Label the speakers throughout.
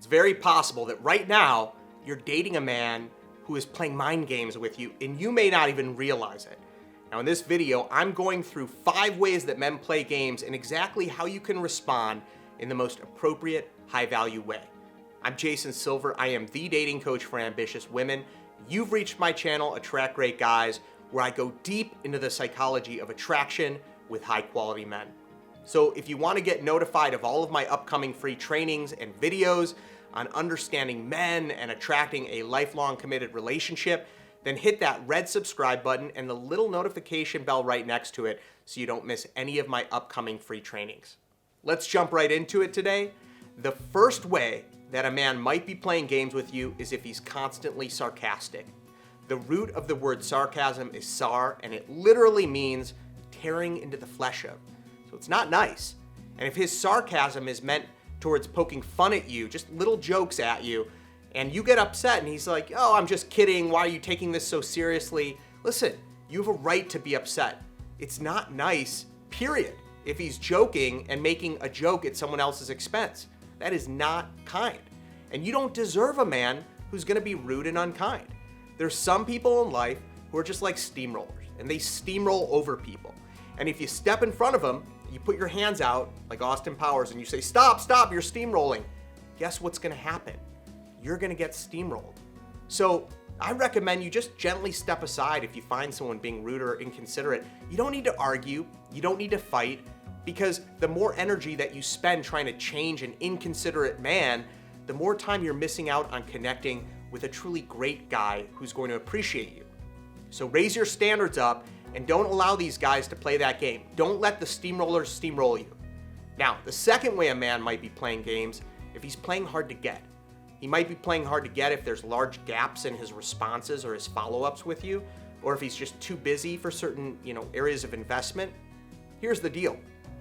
Speaker 1: It's very possible that right now you're dating a man who is playing mind games with you and you may not even realize it. Now in this video, I'm going through 5 ways that men play games and exactly how you can respond in the most appropriate, high-value way. I'm Jason Silver. I am the dating coach for ambitious women. You've reached my channel, Attract Great Guys, where I go deep into the psychology of attraction with high-quality men. So if you want to get notified of all of my upcoming free trainings and videos on understanding men and attracting a lifelong committed relationship, then hit that red subscribe button and the little notification bell right next to it so you don't miss any of my upcoming free trainings. Let's jump right into it today. The first way that a man might be playing games with you is if he's constantly sarcastic. The root of the word sarcasm is sar, and it literally means tearing into the flesh of. So it's not nice. And if his sarcasm is meant towards poking fun at you, just little jokes at you, and you get upset and he's like, oh, I'm just kidding, why are you taking this so seriously? Listen, you have a right to be upset. It's not nice, period. If he's joking and making a joke at someone else's expense, that is not kind. And you don't deserve a man who's gonna be rude and unkind. There's some people in life who are just like steamrollers, and they steamroll over people. And if you step in front of them, you put your hands out like Austin Powers and you say, stop, stop, you're steamrolling. Guess what's gonna happen? You're gonna get steamrolled. So I recommend you just gently step aside if you find someone being rude or inconsiderate. You don't need to argue, you don't need to fight, because the more energy that you spend trying to change an inconsiderate man, the more time you're missing out on connecting with a truly great guy who's going to appreciate you. So raise your standards up and don't allow these guys to play that game. Don't let the steamrollers steamroll you. Now, the second way a man might be playing games, if he's playing hard to get. He might be playing hard to get if there's large gaps in his responses or his follow-ups with you, or if he's just too busy for certain, areas of investment. Here's the deal.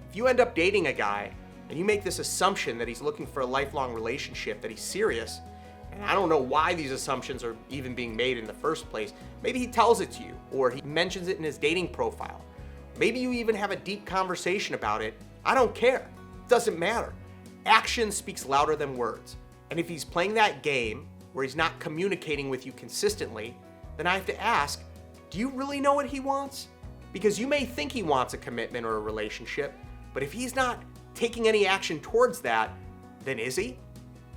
Speaker 1: If you end up dating a guy and you make this assumption that he's looking for a lifelong relationship, that he's serious, and I don't know why these assumptions are even being made in the first place. Maybe he tells it to you, or he mentions it in his dating profile. Maybe you even have a deep conversation about it. I don't care. It doesn't matter. Action speaks louder than words. And if he's playing that game where he's not communicating with you consistently, then I have to ask, do you really know what he wants? Because you may think he wants a commitment or a relationship, but if he's not taking any action towards that, then is he?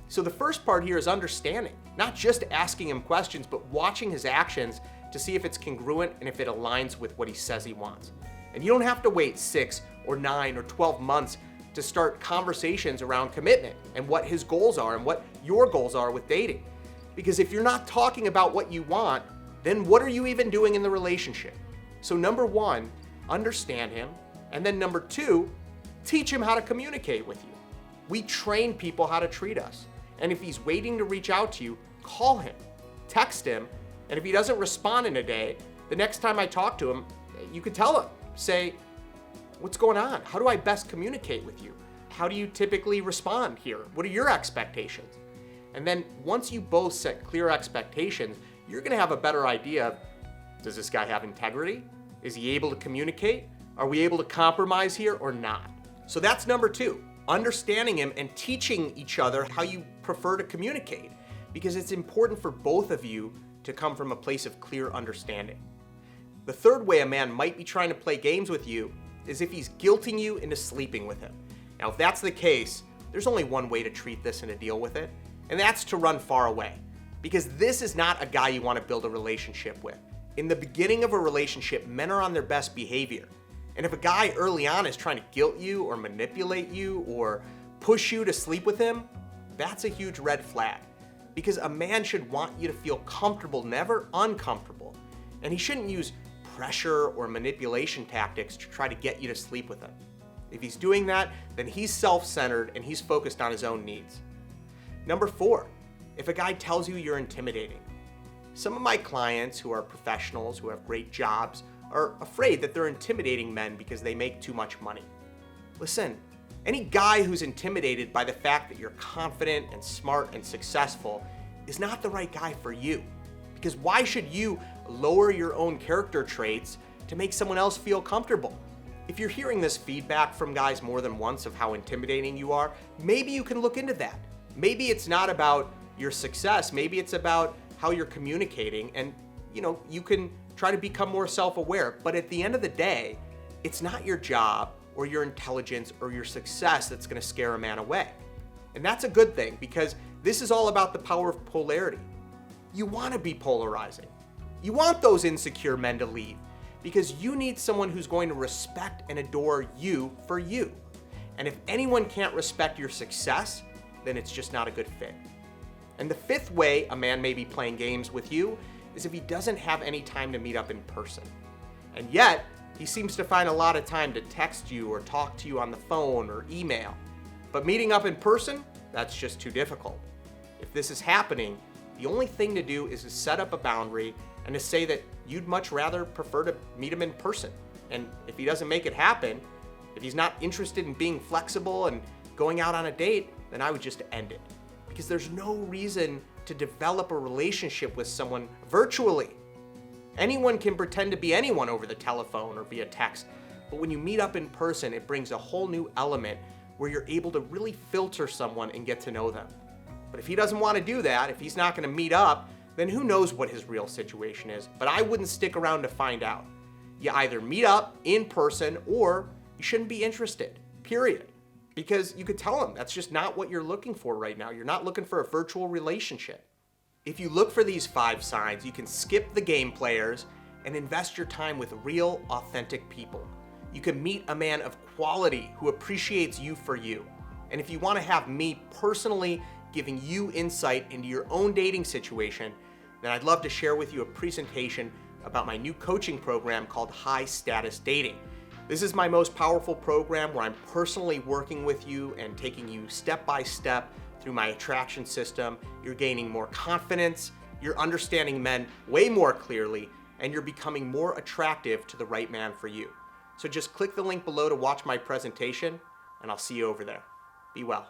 Speaker 1: So the first part here is understanding, not just asking him questions, but watching his actions to see if it's congruent and if it aligns with what he says he wants. And you don't have to wait 6 or 9 or 12 months to start conversations around commitment and what his goals are and what your goals are with dating. Because if you're not talking about what you want, then what are you even doing in the relationship? So number 1, understand him. And then number 2, teach him how to communicate with you. We train people how to treat us. And if he's waiting to reach out to you, call him, text him, and if he doesn't respond in a day, the next time I talk to him, you could tell him, say, what's going on? How do I best communicate with you? How do you typically respond here? What are your expectations? And then once you both set clear expectations, you're gonna have a better idea of, does this guy have integrity? Is he able to communicate? Are we able to compromise here or not? So that's number 2, understanding him and teaching each other how you prefer to communicate, because it's important for both of you to come from a place of clear understanding. The third way a man might be trying to play games with you is if he's guilting you into sleeping with him. Now, if that's the case, there's only one way to treat this and to deal with it, and that's to run far away, because this is not a guy you want to build a relationship with. In the beginning of a relationship, men are on their best behavior. And if a guy early on is trying to guilt you or manipulate you or push you to sleep with him, that's a huge red flag. Because a man should want you to feel comfortable, never uncomfortable. And he shouldn't use pressure or manipulation tactics to try to get you to sleep with him. If he's doing that, then he's self-centered and he's focused on his own needs. Number 4, if a guy tells you you're intimidating. Some of my clients who are professionals, who have great jobs, are afraid that they're intimidating men because they make too much money. Listen, any guy who's intimidated by the fact that you're confident and smart and successful is not the right guy for you. Because why should you lower your own character traits to make someone else feel comfortable? If you're hearing this feedback from guys more than once of how intimidating you are, maybe you can look into that. Maybe it's not about your success. Maybe it's about how you're communicating, and you can try to become more self-aware. But at the end of the day, it's not your job or your intelligence or your success that's going to scare a man away. And that's a good thing, because this is all about the power of polarity. You want to be polarizing. You want those insecure men to leave, because you need someone who's going to respect and adore you for you. And if anyone can't respect your success, then it's just not a good fit. And the fifth way a man may be playing games with you is if he doesn't have any time to meet up in person. And yet, he seems to find a lot of time to text you or talk to you on the phone or email. But meeting up in person, that's just too difficult. If this is happening, the only thing to do is to set up a boundary and to say that you'd much rather prefer to meet him in person. And if he doesn't make it happen, if he's not interested in being flexible and going out on a date, then I would just end it. Because there's no reason to develop a relationship with someone virtually. Anyone can pretend to be anyone over the telephone or via text, but when you meet up in person, it brings a whole new element where you're able to really filter someone and get to know them. But if he doesn't want to do that, if he's not going to meet up, then who knows what his real situation is. But I wouldn't stick around to find out. You either meet up in person or you shouldn't be interested, period. Because you could tell him that's just not what you're looking for right now. You're not looking for a virtual relationship. If you look for these 5 signs, you can skip the game players and invest your time with real, authentic people. You can meet a man of quality who appreciates you for you. And if you want to have me personally giving you insight into your own dating situation, then I'd love to share with you a presentation about my new coaching program called High Status Dating. This is my most powerful program where I'm personally working with you and taking you step by step through my attraction system. You're gaining more confidence, you're understanding men way more clearly, and you're becoming more attractive to the right man for you. So just click the link below to watch my presentation, and I'll see you over there. Be well.